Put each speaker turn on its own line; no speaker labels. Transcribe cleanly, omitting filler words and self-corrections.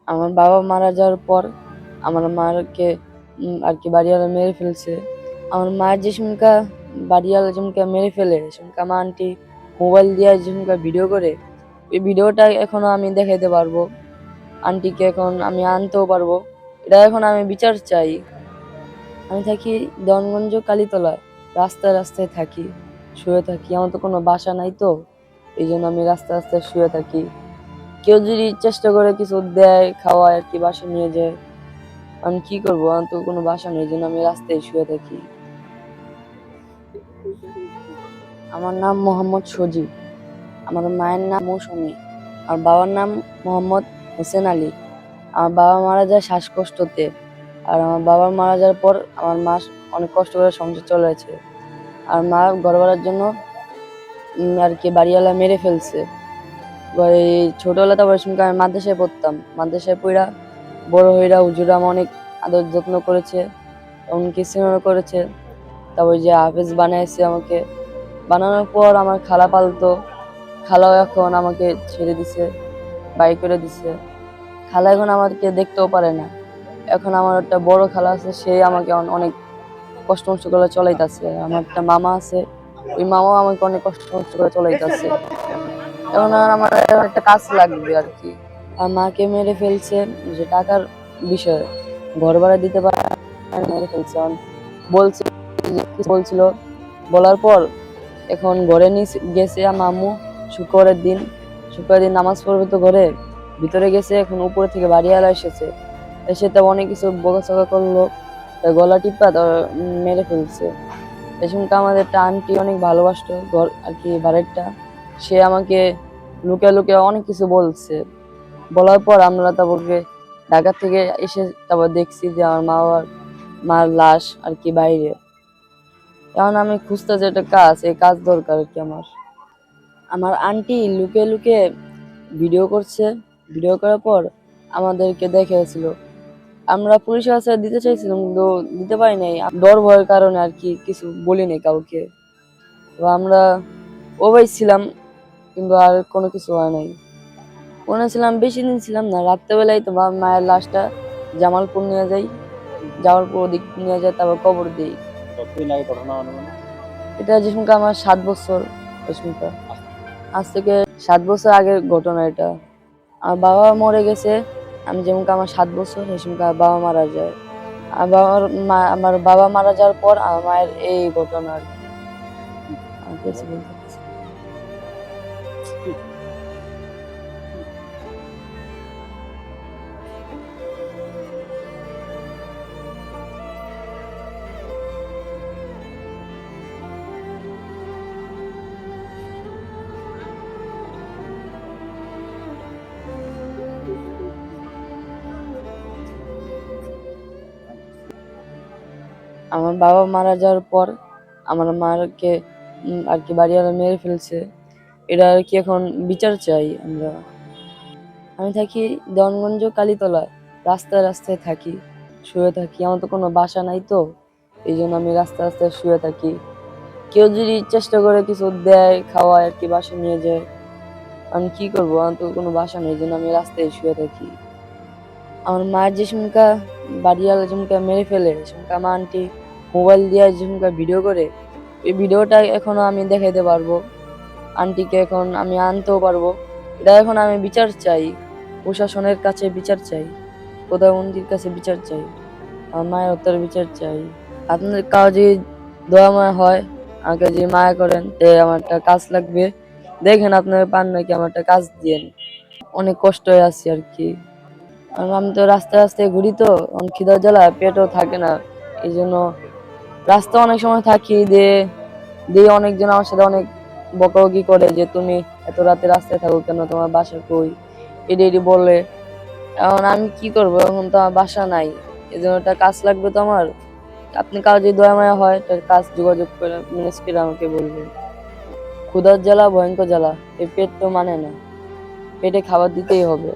আমার বাবা মারা যাওয়ার পর আমার মাকে আর কি বাড়িওয়ালা মেরে ফেলছে। আমার মায়ের যে সময়কা বাড়িওয়ালা যেমনকা মেরে ফেলে সেসমকা আমার আন্টি মোবাইল দিয়ে যেসমকা ভিডিও করে, ওই ভিডিওটা এখনো আমি দেখাইতে পারবো, আন্টিকে এখন আমি আনতেও পারবো। এটা এখন আমি বিচার চাই। আমি থাকি দেওয়ানগঞ্জ কালীতলা, রাস্তায় রাস্তায় থাকি, শুয়ে থাকি। আমার তো কোনো বাসা নাই, তো এই জন্য আমি রাস্তায় রাস্তায় শুয়ে থাকি। কেউ যদি চেষ্টা করে কিছু দেয়, খাওয়ায় আর কি, বাসা নিয়ে যায়, আমি কি করবো? আমার তো কোনো বাসা নেই, এই জন্য আমি রাস্তায় শুয়ে থাকি। আমার নাম মোহাম্মদ সজীব। আমার মায়ের নাম মৌসুমী। আর বাবার নাম মোহাম্মদ হোসেন আলী। আমার বাবা মারা যায় শ্বাসকষ্টতে। আর আমার বাবা মারা যাওয়ার পর আমার মা অনেক কষ্ট করে সংসার চলেছে। আর মা ঘর ভাড়ার জন্য আর কি বাড়িওয়ালা মেরে ফেলছে। এই ছোটবেলা তো সঙ্গে আমি মাদ্রাসায় পড়তাম, মাদ্রাসায় পড়া বড় হইরা হুজুরা আমার অনেক আদর যত্ন করেছে, এমনকি স্নেহ করেছে। তারপর যে হাফেজ বানাইছে আমাকে, বানানোর পর আমার খালা পালতো, খালাও এখন আমাকে ছেড়ে দিছে, বাই করে দিছে। খালা এখন আমাকে দেখতেও পারে না। এখন আমার একটা বড় খালা আছে, সে আমাকে অনেক কষ্ট মষ্ট করে চলাইতেছে। আমার একটা মামা আছে, ওই মামাও আমাকে অনেক কষ্ট মষ্ট করে চলাইতেছে। এখন আর আমার একটা কাজ লাগবে আর কি। আর মাকে মেরে ফেলছে যে টাকার বিষয়ে, ঘর ভাড়া দিতে পারে মেরে ফেলছে। বলছে বলছিল, বলার পর এখন ঘরে নিয়ে গেছে আমার আম্মু। শুক্রবারের দিন নামাজ পড়বে তো ঘরে, ভিতরে গেছে। এখন উপরে থেকে বাড়িওয়ালা এসেছে, এসে তো অনেক কিছু বকাচকা করলো, গলা টিপা মেরে ফেলছে। এই সময়টা আমাদের একটা আন্টি অনেক ভালোবাসতো, ঘর আর কি বাড়িটা, সে আমাকে লুকে লুকে অনেক কিছু বলছে। বলার পর আমরা তারপরে ঢাকা থেকে এসে তারপর দেখছি যে আমার মার লাশ আর কি বাইরে। এখন আমি খুঁজতেছি একটা কাজ, এই কাজ দরকার আর কি আমার। আমার আন্টি লুকে লুকে ভিডিও করছে, ভিডিও করার পর আমাদেরকে দেখেছিল। আমরা পুলিশের কাছে দিতে চাইছিলাম, কিন্তু দিতে পারি নাই, ডর ভয়ের কারণে আর কি কিছু বলি নাই কাউকে। তো আমরা ওভাবে ছিলাম, কিন্তু আর কোনো কিছু হয় নাই। ওখানে ছিলাম বেশি দিন ছিলাম না। রাত্রেবেলায় তো মায়ের লাশটা জামালপুর নিয়ে যাই, জামালপুর ওদিক নিয়ে যায়, তারপর কবর দিই। এটা যে সময়টা আমার 7 বছর, ওই সময়টা আজ থেকে 7 বছর আগের ঘটনা এটা। আমার বাবা মরে গেছে, আমি যেমন আমার 7 বছর, সেই সময় বাবা মারা যায়। আমার বাবা মারা যাওয়ার পর আমার মায়ের এই ঘটনা আর কি। আমার বাবা মারা যাওয়ার পর আমার মাকে আর কি বাড়িওয়ালা মেরে ফেলছে। এটা আর কি এখন বিচার চাই আমরা। আমি থাকি দেওয়ানগঞ্জ কালীতলা, রাস্তায় রাস্তায় থাকি, শুয়ে থাকি। আমার তো কোনো বাসা নাই, তো এই জন্য আমি রাস্তায় রাস্তায় শুয়ে থাকি। কেউ যদি চেষ্টা করে কিছু দেয়, খাওয়ায় আর কি, বাসা নিয়ে যায়, আমি কি করবো? আমার তো কোনো বাসা নেই, এই জন্য আমি রাস্তায় শুয়ে থাকি। আমার মায়ের যে সময়কা বাড়িওয়ালা যেসমকা মেরে ফেলে, সেসমকা আমার আন্টি মোবাইল দিয়ে যেসমকা ভিডিও করে, এই ভিডিওটা এখনো আমি দেখাইতে পারবো, আন্টিকে এখন আমি আনতেও পারবো। এটা এখন আমি বিচার চাই, প্রশাসনের কাছে বিচার চাই, প্রধানমন্ত্রীর কাছে বিচার চাই, আমার মায়ের হত্যার বিচার চাই। আপনাদের কাউ যদি দয়া মায়া হয়, আমাকে যদি মায়া করেন, আমার একটা কাজ লাগবে, দেখেন আপনারা পান নাকি, আমার একটা কাজ দিয়েন। অনেক কষ্ট হয়ে আছি আর কি। আর আমি তো রাস্তায় রাস্তায় ঘুরি, তো খিদার জ্বালা পেটও থাকে না, এই জন্য রাস্তা অনেক সময় থাকি দিয়ে অনেকজন আমার সাথে অনেক বকাবকি করে যে তুমি এত রাতে রাস্তায় থাকো কেন, তোমার বাসা কই, এটি বলে। এখন আমি কি করবো? এখন তো আমার বাসা নাই, এই জন্য একটা কাজ লাগবে তো আমার। আপনি কারো যদি দয়া মায়া হয়, তার কাজ যোগাযোগ করে ম্যানেজ করে আমাকে বলবেন। ক্ষুধার জ্বালা ভয়ঙ্কর জ্বালা, এই পেট তো মানে না, পেটে খাবার দিতেই হবে।